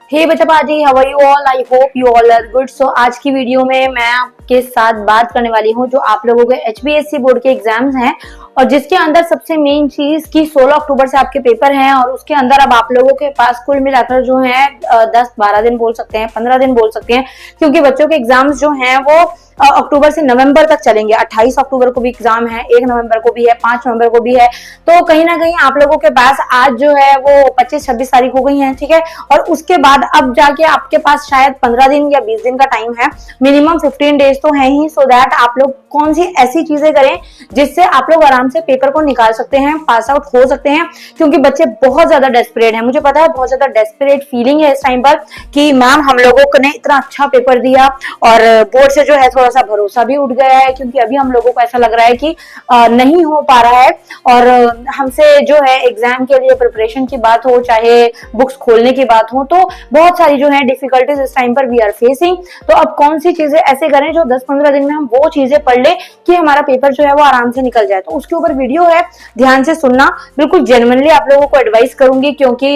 हे बच्चा पाजी, how are you all? I hope you all are good. So आज की वीडियो में मैं आपके साथ बात करने वाली हूँ जो आप लोगों के एचबीएससी बोर्ड के एग्जाम्स हैं और जिसके अंदर सबसे मेन चीज कि 16 अक्टूबर से आपके पेपर हैं और उसके अंदर अब आप लोगों के पास कुल मिलाकर जो है 10-12 दिन बोल सकते हैं, 15 दिन बोल सकते हैं, क्योंकि बच्चों के एग्जाम्स जो हैं वो अक्टूबर से नवंबर तक चलेंगे। 28 अक्टूबर को भी एग्जाम है, 1 नवंबर को भी है, 5 नवंबर को भी है। तो कहीं ना कहीं आप लोगों के पास आज जो है वो 25-26 तारीख हो गई है, ठीक है। और उसके बाद अब जाके आपके पास शायद 15 दिन या 20 दिन का टाइम है, मिनिमम 15 डेज तो है ही, सो दैट आप लोग कौन सी ऐसी चीजें करें जिससे आप लोग आराम से पेपर को निकाल सकते हैं, पास आउट हो सकते हैं। क्योंकि बच्चे बहुत ज्यादा डेस्परेट हैं, मुझे पता है बहुत ज्यादा डेस्परेट फीलिंग है इस टाइम पर कि मैम हम लोगों ने इतना अच्छा पेपर दिया और बोर्ड से जो है थोड़ा सा भरोसा भी उठ गया है, क्योंकि अभी हम लोगों को ऐसा लग रहा है कि नहीं हो पा रहा है। और हमसे जो है एग्जाम के लिए प्रिपरेशन की बात हो, चाहे बुक्स खोलने की बात हो, तो बहुत सारी जो है डिफिकल्टीज इस टाइम पर वी आर फेसिंग। तो अब कौन सी चीजें ऐसे करें जो 10-15 दिन में हम वो चीजें पढ़ ले कि हमारा पेपर जो है वो आराम से निकल जाए। तो उसके ऊपर वीडियो है, ध्यान से सुनना, बिल्कुल जेन्युइनली आप लोगों को एडवाइस करूंगी, क्योंकि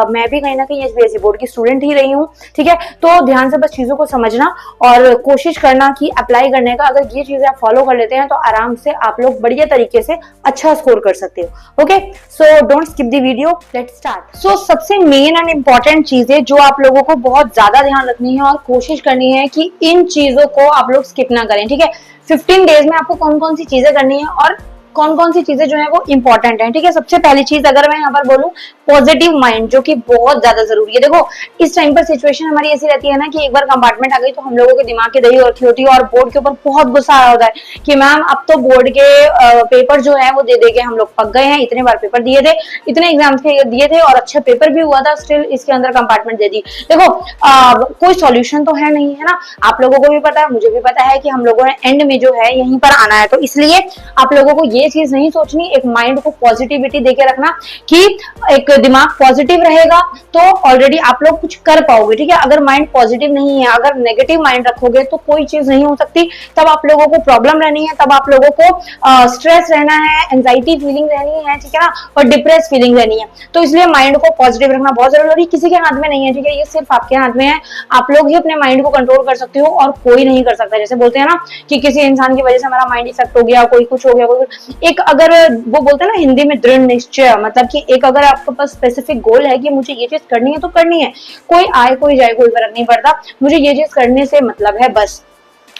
मैं भी कहीं ना कहीं एचबीएससी बोर्ड की स्टूडेंट ही रही हूँ, ठीक है। तो ध्यान से बस चीजों को समझना और कोशिश करना कि अप्लाई करने का, अगर ये चीजें आप फॉलो कर लेते हैं तो आराम से आप लोग बढ़िया तरीके से अच्छा स्कोर कर सकते हो। Okay, so don't skip the video, let's start. So सबसे मेन एंड इंपॉर्टेंट चीजें जो आप लोगों को बहुत ज्यादा ध्यान रखनी है और कोशिश करनी है कि इन चीजों को आप लोग स्किप ना करें, ठीक है। 15 डेज में आपको कौन कौन सी चीजें करनी है और कौन कौन सी चीजें जो है वो इंपॉर्टेंट है, ठीक है। सबसे पहली चीज अगर मैं यहाँ पर बोलूं, पॉजिटिव माइंड, जो कि बहुत ज्यादा जरूरी है। देखो इस टाइम पर सिचुएशन हमारी ऐसी रहती है ना कि एक बार कंपार्टमेंट आ गई तो हम लोगों के दिमाग की दही रखी होती है और बोर्ड के ऊपर बहुत गुस्सा आ रहा होता है कि मैम अब तो बोर्ड के पेपर जो है वो दे दे के हम लोग पक गए हैं, इतने बार पेपर दिए थे, इतने एग्जाम्स दिए थे और अच्छा पेपर भी हुआ था, स्टिल इसके अंदर कंपार्टमेंट दे दी। देखो कोई सॉल्यूशन तो है नहीं, है ना। आप लोगों को भी पता है, मुझे भी पता है कि हम लोगों ने एंड में जो है यहीं पर आना है। तो इसलिए आप लोगों को ये चीज नहीं सोचनी, एक माइंड को पॉजिटिविटी देके रखना कि एक दिमाग पॉजिटिव रहेगा तो ऑलरेडी आप लोग कुछ कर पाओगे, ठीक है। अगर माइंड पॉजिटिव नहीं है, अगर नेगेटिव माइंड रखोगे तो कोई चीज नहीं हो सकती, तब आप लोगों को प्रॉब्लम रहनी है, तब आप लोगों को स्ट्रेस रहना है, एंजाइटी फीलिंग रहनी है, ठीक है ना, और डिप्रेस फीलिंग रहनी है। तो इसलिए माइंड को पॉजिटिव रखना बहुत जरूरी है। किसी के हाथ में नहीं है, ठीक है, ये सिर्फ आपके हाथ में है। आप लोग ही अपने माइंड को कंट्रोल कर सकते हो और कोई नहीं कर सकता। जैसे बोलते हैं ना कि किसी इंसान की वजह से हमारा माइंड इफेक्ट हो गया, कोई कुछ हो गया, कोई एक अगर वो बोलते हैं ना हिंदी में दृढ़ निश्चय, मतलब कि एक अगर आपके पास स्पेसिफिक गोल है कि मुझे ये चीज करनी है तो करनी है, कोई आए कोई जाए कोई फर्क नहीं पड़ता, मुझे ये चीज करने से मतलब है बस।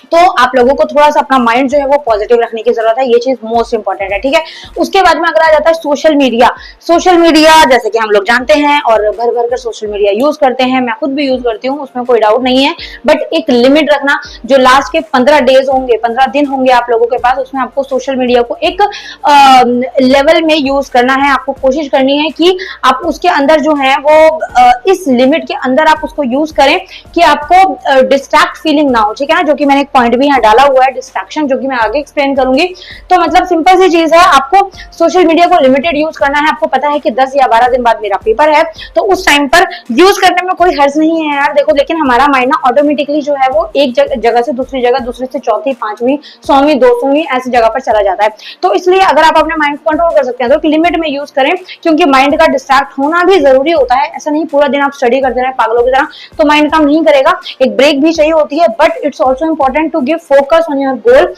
तो आप लोगों को थोड़ा सा अपना माइंड जो है वो पॉजिटिव रखने की जरूरत है, ये चीज मोस्ट इंपॉर्टेंट है, ठीक है। उसके बाद में अगर आ जाता है सोशल मीडिया। सोशल मीडिया जैसे कि हम लोग जानते हैं और भर भर कर सोशल मीडिया यूज करते हैं, मैं खुद भी यूज करती हूँ, उसमें कोई डाउट नहीं है, बट एक लिमिट रखना। जो लास्ट के 15 डेज होंगे, 15 दिन होंगे आप लोगों के पास, उसमें आपको सोशल मीडिया को एक लेवल में यूज करना है। आपको कोशिश करनी है कि आप उसके अंदर जो है वो इस लिमिट के अंदर आप उसको यूज करें कि आपको डिस्ट्रैक्ट फीलिंग ना हो, ठीक है ना। जो कि मैंने पॉइंट भी यहाँ डाला हुआ है, डिस्ट्रैक्शन, जो कि मैं आगे एक्सप्लेन करूंगी। तो मतलब सिंपल सी चीज है, आपको सोशल मीडिया को लिमिटेड यूज करना है। आपको पता है कि 10 या 12 दिन बाद मेरा पेपर है, तो उस टाइम पर यूज करने में कोई हर्ज नहीं है यार। देखो लेकिन हमारा माइंड ना ऑटोमेटिकली जो है वो एक जगह से दूसरी जगह, दूसरी से चौथी, 5वीं, 100वीं, 200वीं ऐसी जगह पर चला जाता है। तो इसलिए अगर आप अपने माइंड को कंट्रोल कर सकते हैं तो एक लिमिट में यूज करें, क्योंकि माइंड का डिस्ट्रैक्ट होना भी जरूरी होता है। ऐसा नहीं पूरा दिन आप स्टडी करते रहे पागलों की तरह, तो माइंड काम नहीं करेगा, एक ब्रेक भी चाहिए होती है। But it's also important to give focus on your goal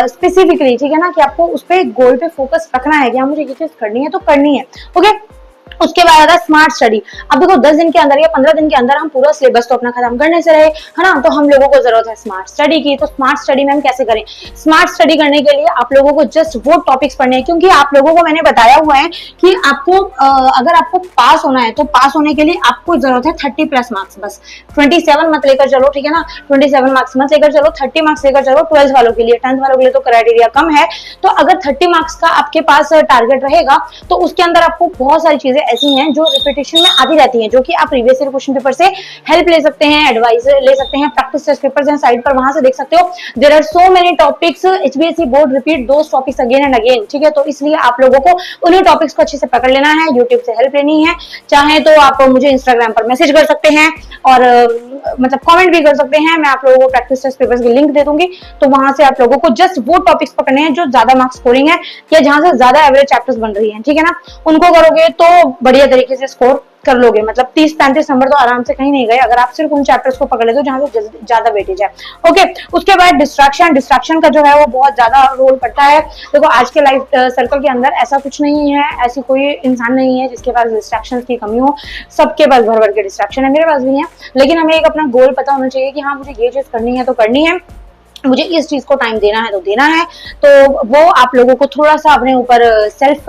specifically, ठीक है ना, कि आपको उस पे गोल पे फोकस रखना है कि हाँ मुझे ये चीज करनी है तो करनी है। ओके, उसके बाद आता है स्मार्ट स्टडी। अब देखो 10 दिन के अंदर या 15 दिन के अंदर हम पूरा सिलेबस तो अपना खत्म करने से रहे, है ना, तो हम लोगों को जरूरत है स्मार्ट स्टडी की। तो स्मार्ट स्टडी में हम कैसे करें? स्मार्ट स्टडी करने के लिए आप लोगों को जस्ट वो टॉपिक्स पढ़ने हैं, क्योंकि आप लोगों को मैंने बताया हुआ है कि आपको अगर आपको पास होना है तो पास होने के लिए आपको जरूरत है 30+ मार्क्स, बस 27 मत लेकर चलो, ठीक है ना, 27 मार्क्स मत लेकर चलो, 30 मार्क्स लेकर चलो 12th वालों के लिए। 10th वालों के लिए तो क्राइटेरिया कम है, तो अगर 30 मार्क्स का आपके पास टारगेट रहेगा तो उसके अंदर आपको बहुत सारी चीजें ऐसी हैं जो रिपीटेशन में आती रहती हैं, जो कि आप प्रीवियस ईयर क्वेश्चन पेपर से हेल्प ले सकते हैं, एडवाइस ले सकते हैं, प्रैक्टिस टेस्ट पेपर्स हैं साइड पर, वहां से देख सकते हो। There are so many topics, HBSC board repeat those topics again and again, ठीक है। तो इसलिए आप लोगों को उन्हीं टॉपिक्स को अच्छे से पकड़ लेना है, यूट्यूब से हेल्प लेनी है। चाहे तो आप मुझे इंस्टाग्राम पर मैसेज कर सकते हैं और मतलब कमेंट भी कर सकते हैं, मैं आप लोगों को प्रैक्टिस टेस्ट पेपर्स की लिंक दे दूंगी। तो वहां से आप लोगों को जस्ट वो टॉपिक्स पकड़ने हैं जो ज्यादा मार्क्स स्कोरिंग है या जहां से ज्यादा एवरेज चैप्टर्स बन रही है, ठीक है ना, उनको करोगे तो बढ़िया तरीके से स्कोर कर लोगे, मतलब 30-35 नंबर तो आराम से कहीं नहीं गए अगर आप सिर्फ उन चैप्टर्स को पकड़ लेते हो जहां से ज्यादा वेटेज है। ओके, उसके बाद डिस्ट्रैक्शन का जो है वो बहुत ज्यादा रोल पड़ता है। देखो आज के लाइफ सर्कल के अंदर ऐसा कुछ नहीं है, ऐसी कोई इंसान नहीं है जिसके पास डिस्ट्रैक्शन की कमी हो, सबके पास भर भर के डिस्ट्रैक्शन है, मेरे पास भी है। लेकिन हमें एक अपना गोल पता होना चाहिए कि हाँ मुझे ये चीज करनी है तो करनी है, मुझे इस चीज को टाइम देना है तो देना है। तो वो आप लोगों को थोड़ा सा अपने ऊपर सेल्फ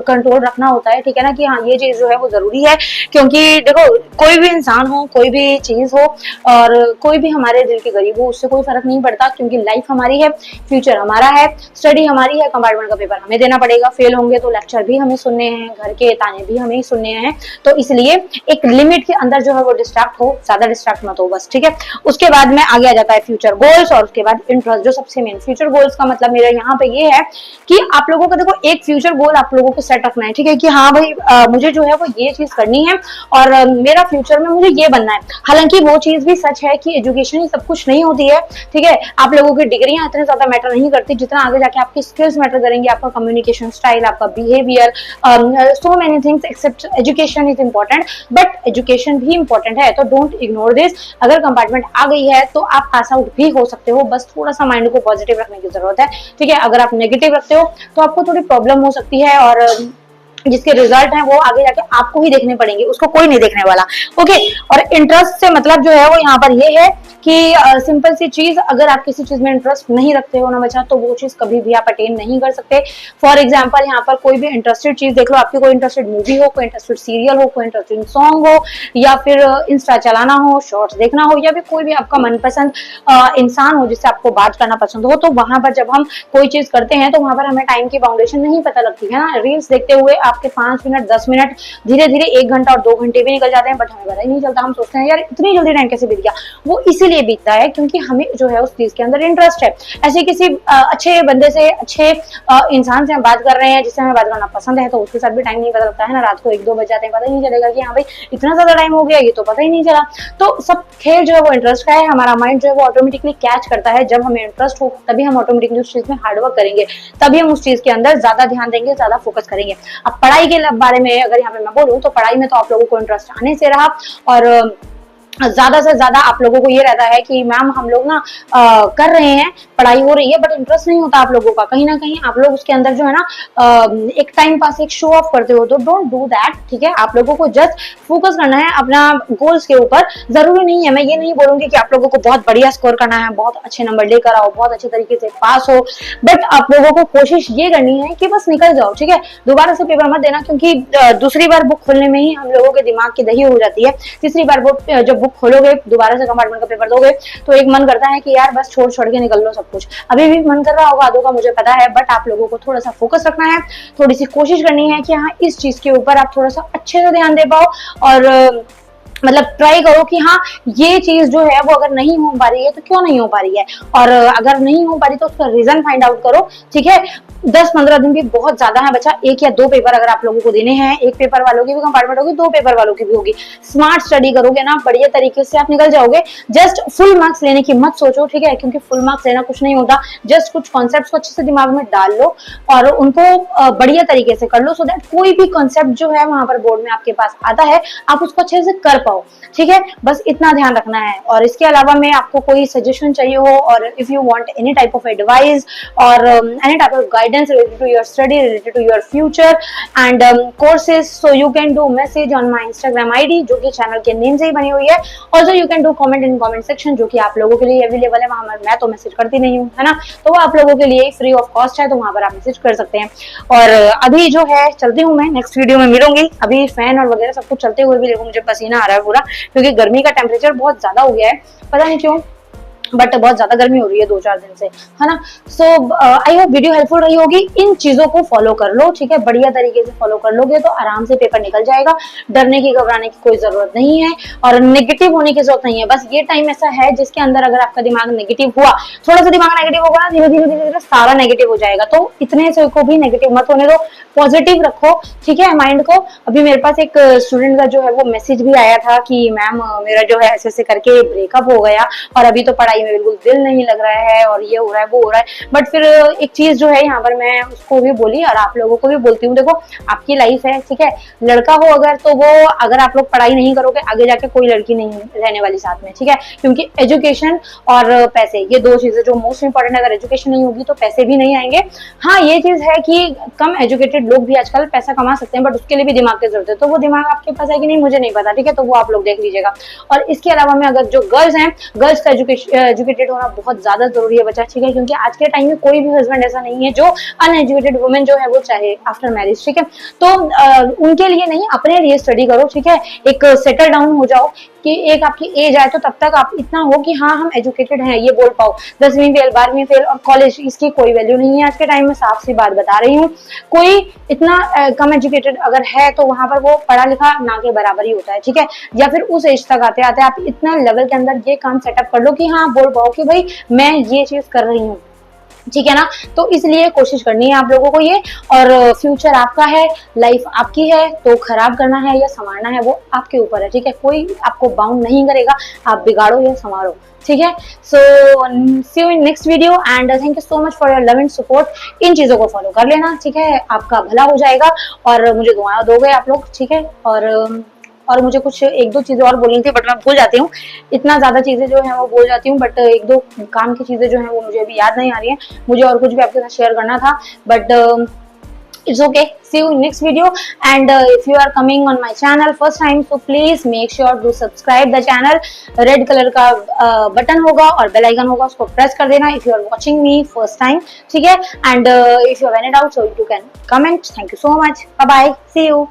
कंट्रोल रखना होता है, ठीक है ना, कि हाँ ये चीज जो है वो जरूरी है। क्योंकि देखो कोई भी इंसान हो, कोई भी चीज हो और कोई भी हमारे दिल के करीब हो, उससे कोई फर्क नहीं पड़ता, क्योंकि लाइफ हमारी है, फ्यूचर हमारा है, स्टडी हमारी है, कंपार्टमेंट का पेपर हमें देना पड़ेगा, फेल होंगे तो लेक्चर भी हमें सुनने हैं, घर के ताने भी हमें ही सुनने हैं। तो इसलिए एक लिमिट के अंदर जो है वो डिस्ट्रैक्ट हो, ज्यादा डिस्ट्रैक्ट मत हो बस, ठीक है। उसके बाद में आगे आ जाता है फ्यूचर गोल्स और उसके बाद इंटरेस्ट, जो सबसे मेन। फ्यूचर गोल्स का मतलब मेरा यहाँ पे ये है कि आप लोगों का देखो एक फ्यूचर गोल आप लोगों को सेट रखना है, ठीक है, कि हाँ भाई मुझे जो है वो ये चीज करनी है और मेरा फ्यूचर में मुझे ये बनना है। हालांकि वो चीज भी सच है कि एजुकेशन ही सब कुछ नहीं होती है, ठीक है। आप लोगों की डिग्रियां इतने ज्यादा मैटर नहीं करती जितना आगे जाके आपकी स्किल्स मैटर करेंगे, आपका कम्युनिकेशन स्टाइल, आपका behaviour, so many things except education is important, but education भी इंपॉर्टेंट है, तो डोंट इग्नोर दिस। अगर कंपार्टमेंट आ गई है तो आप पास आउट भी हो सकते हो, बस थोड़ा सा माइंड को पॉजिटिव रखने की जरूरत है, ठीक है। अगर आप नेगेटिव रखते हो तो आपको थोड़ी प्रॉब्लम हो सकती है और जिसके रिजल्ट हैं वो आगे जाके आपको ही देखने पड़ेंगे, उसको कोई नहीं देखने वाला। ओके, और इंटरेस्ट से मतलब जो है वो यहाँ पर ये है कि सिंपल सी चीज, अगर आप किसी चीज में इंटरेस्ट नहीं रखते हो ना बच्चा, तो वो चीज कभी भी आप अटेन नहीं कर सकते। फॉर एग्जाम्पल यहाँ पर कोई भी इंटरेस्टेड चीज देख लो, आपकी कोई इंटरेस्टेड मूवी हो, कोई इंटरेस्टेड सीरियल हो, कोई इंटरेस्टिंग सॉन्ग हो, या फिर इंस्टा चलाना हो, शॉर्ट्स देखना हो, या फिर कोई भी आपका मनपसंद इंसान हो जिससे आपको बात करना पसंद हो, तो वहां पर जब हम कोई चीज करते हैं तो वहां पर हमें टाइम की बाउंडेशन नहीं पता लगती है ना। रील्स देखते हुए आपके 5 मिनट 10 मिनट धीरे धीरे 1 घंटा और 2 घंटे भी निकल जाते हैं, बट हमें पता ही नहीं चलता। हम सोचते हैं यार इतनी जल्दी टाइम कैसे बीत गया, वो इसीलिए बीतता है क्योंकि हमें जो है उस चीज के अंदर इंटरेस्ट है। ऐसे किसी अच्छे बंदे से, अच्छे इंसान से हम बात कर रहे हैं जिससे हमें बात करना पसंद है, तो उसके साथ भी टाइम नहीं पता लगता है ना। रात को 1-2 बज जाते हैं, पता ही नहीं चलेगा कि हाँ भाई इतना ज्यादा टाइम हो गया, ये तो पता ही नहीं चला। तो सब खेल जो है वो इंटरेस्ट का है। हमारा माइंड जो है वो ऑटोमेटिकली कैच करता है, जब हमें इंटरेस्ट हो तभी हम ऑटोमेटिकली उस चीज में हार्डवर्क करेंगे, तभी हम उस चीज के अंदर ज्यादा ध्यान देंगे, ज्यादा फोकस करेंगे। अब पढ़ाई के बारे में अगर यहाँ पे मैं बोलूँ तो पढ़ाई में तो आप लोगों को इंटरेस्ट आने से रहा, और ज्यादा से ज्यादा आप लोगों को ये रहता है कि मैम हम लोग ना कर रहे हैं, पढ़ाई हो रही है, बट इंटरेस्ट नहीं होता आप लोगों का। कहीं ना कहीं आप लोग उसके अंदर जो है ना एक टाइम पास, एक शो ऑफ करते हो, तो डोंट डू दैट, ठीक है। आप लोगों को जस्ट फोकस करना है अपना गोल्स के ऊपर। जरूरी नहीं है, मैं ये नहीं बोलूंगी कि आप लोगों को बहुत बढ़िया स्कोर करना है, बहुत अच्छे नंबर लेकर आओ, बहुत अच्छे तरीके से पास हो, बट आप लोगों को कोशिश ये करनी है कि बस निकल जाओ, ठीक है। दोबारा से पेपर मत देना, क्योंकि दूसरी बार बुक खोलने में ही हम लोगों के दिमाग की दही हो जाती है। तीसरी बार जब बुक खोलोगे, दोबारा से कंपार्टमेंट का पेपर दोगे, तो एक मन करता है कि यार बस छोड़ छोड़ के निकल लो सब कुछ। अभी भी मन कर रहा होगा आधों का, मुझे पता है, बट आप लोगों को थोड़ा सा फोकस रखना है, थोड़ी सी कोशिश करनी है कि हाँ इस चीज के ऊपर आप थोड़ा सा अच्छे से ध्यान दे पाओ, और मतलब ट्राई करो कि हाँ ये चीज जो है वो अगर नहीं हो पा रही है तो क्यों नहीं हो पा रही है, और अगर नहीं हो पा रही तो उसका रीजन फाइंड आउट करो, ठीक है। 10-15 दिन भी बहुत ज्यादा है बच्चा, 1 या 2 पेपर अगर आप लोगों को देने हैं, 1 पेपर वालों की भी कंपार्टमेंट होगी, 2 पेपर वालों की भी होगी। स्मार्ट स्टडी करोगे ना, बढ़िया तरीके से आप निकल जाओगे। जस्ट फुल मार्क्स लेने की मत सोचो, ठीक है, क्योंकि फुल मार्क्स लेना कुछ नहीं होता। जस्ट कुछ कॉन्सेप्ट को अच्छे से दिमाग में डाल लो और उनको बढ़िया तरीके से कर लो, सो दैट कोई भी कॉन्सेप्ट जो है वहां पर बोर्ड में आपके पास आता है आप उसको अच्छे से कर पाओ, ठीक है। बस इतना ध्यान रखना है। और इसके अलावा में आपको कोई सजेशन चाहिए हो, और if you want any type of advice और any type of guidance related to your study, related to your future and courses, so you can do message on my Instagram ID जो कि channel के name से ही बनी हुई है। Also you can do comment in comment section जो कि आप लोगों के लिए अवेलेबल है, वहां मैं तो मैसेज करती नहीं हूँ, है ना, तो वो आप लोगों के लिए फ्री ऑफ कॉस्ट है, तो वहां पर आप मैसेज कर सकते हैं। और अभी जो है चलती हूँ मैं, नेक्स्ट वीडियो में मिलूंगी। अभी फैन और वगैरह सब कुछ चलते हुए भी देखो मुझे पसीना आ रहा है पूरा, क्योंकि गर्मी का टेम्परेचर बहुत ज्यादा हो गया है, पता नहीं क्यों, बट बहुत ज्यादा गर्मी हो रही है 2-4 दिन से, है ना। सो आई होप वीडियो हेल्पफुल रही होगी। इन चीजों को फॉलो कर लो, ठीक है, बढ़िया तरीके से फॉलो कर लोगे तो आराम से पेपर निकल जाएगा। डरने की, घबराने की कोई जरूरत नहीं है, और नेगेटिव होने की जरूरत नहीं है। बस ये टाइम ऐसा है जिसके अंदर अगर आपका दिमाग नेगेटिव हुआ, थोड़ा सा दिमाग नेगेटिव होगा ना, धीरे धीरे सारा नेगेटिव हो जाएगा। तो इतने से को भी नेगेटिव मत होने दो, पॉजिटिव रखो, ठीक है, माइंड को। अभी मेरे पास एक स्टूडेंट का जो है वो मैसेज भी आया था कि मैम मेरा जो है ऐसे करके ब्रेकअप हो गया और अभी तो पढ़ाई पढ़ाई में बिल्कुल दिल नहीं लग रहा है और ये हो रहा है वो हो रहा है। बट फिर एक चीज जो है यहाँ पर मैं उसको भी बोली और आप लोगों को भी बोलती हूँ, देखो आपकी लाइफ है, ठीक है, लड़का हो अगर तो वो, अगर आप लोग पढ़ाई नहीं करोगे आगे जाके कोई लड़की नहीं रहने वाली साथ में, ठीक है, क्योंकि एजुकेशन और पैसे ये दो चीजें जो मोस्ट इंपॉर्टेंट है। अगर एजुकेशन नहीं होगी तो पैसे भी नहीं आएंगे। हाँ ये चीज है कि कम एजुकेटेड लोग भी आजकल पैसा कमा सकते हैं, बट उसके लिए भी दिमाग की जरूरत है। तो वो दिमाग आपके पास है कि नहीं मुझे नहीं पता, ठीक है, तो वो आप लोग देख लीजिएगा। और इसके अलावा में अगर जो गर्ल्स हैं, गर्ल्स का एजुकेटेड होना बहुत ज्यादा जरूरी है बच्चा, ठीक है, क्योंकि आज के टाइम में कोई भी हस्बैंड ऐसा नहीं है जो अनएजुकेटेड वुमेन जो है वो चाहे आफ्टर मैरिज, ठीक है। तो उनके लिए नहीं, अपने लिए स्टडी करो, ठीक है, एक सेटल डाउन हो जाओ कि एक आपकी एज आए तो तब तक आप इतना हो कि हाँ हम एजुकेटेड हैं ये बोल पाओ। 10वीं फेल 12वीं फेल और कॉलेज इसकी कोई वैल्यू नहीं है आज के टाइम में, साफ सी बात बता रही हूँ। कोई इतना कम एजुकेटेड अगर है तो वहां पर वो पढ़ा लिखा ना के बराबर ही होता है, ठीक है। या फिर उस एज तक आते आते आप इतना लेवल के अंदर ये काम सेटअप कर लो कि हाँ बोल पाओ कि भाई मैं ये चीज कर रही हूँ, ठीक है ना। तो इसलिए कोशिश करनी है आप लोगों को ये, और फ्यूचर आपका है, लाइफ आपकी है, तो खराब करना है या संवारना है वो आपके ऊपर है, ठीक है। कोई आपको बाउंड नहीं करेगा, आप बिगाड़ो या संवारो, ठीक है। So see you in next video and thank you so much for your love and support. इन चीजों को फॉलो कर लेना, ठीक है, आपका भला हो जाएगा और मुझे दुआएं दोगे आप लोग, ठीक है। और मुझे कुछ एक दो चीजें और बोलनी थी बट मैं भूल जाती हूँ, इतना ज्यादा चीजें जो है वो भूल जाती हूँ, बट एक दो काम की चीजें जो है वो मुझे अभी याद नहीं आ रही है। मुझे और कुछ भी आपके साथ शेयर करना था but it's okay. See you in next video and if you are coming on my channel first time so please make sure to subscribe the channel. Red colour का बटन होगा और बेल आइकन होगा, उसको press कर देना if you are watching me first time, ठीक है। and if you have any doubt so you can comment. Thank you so much. Bye bye. See you.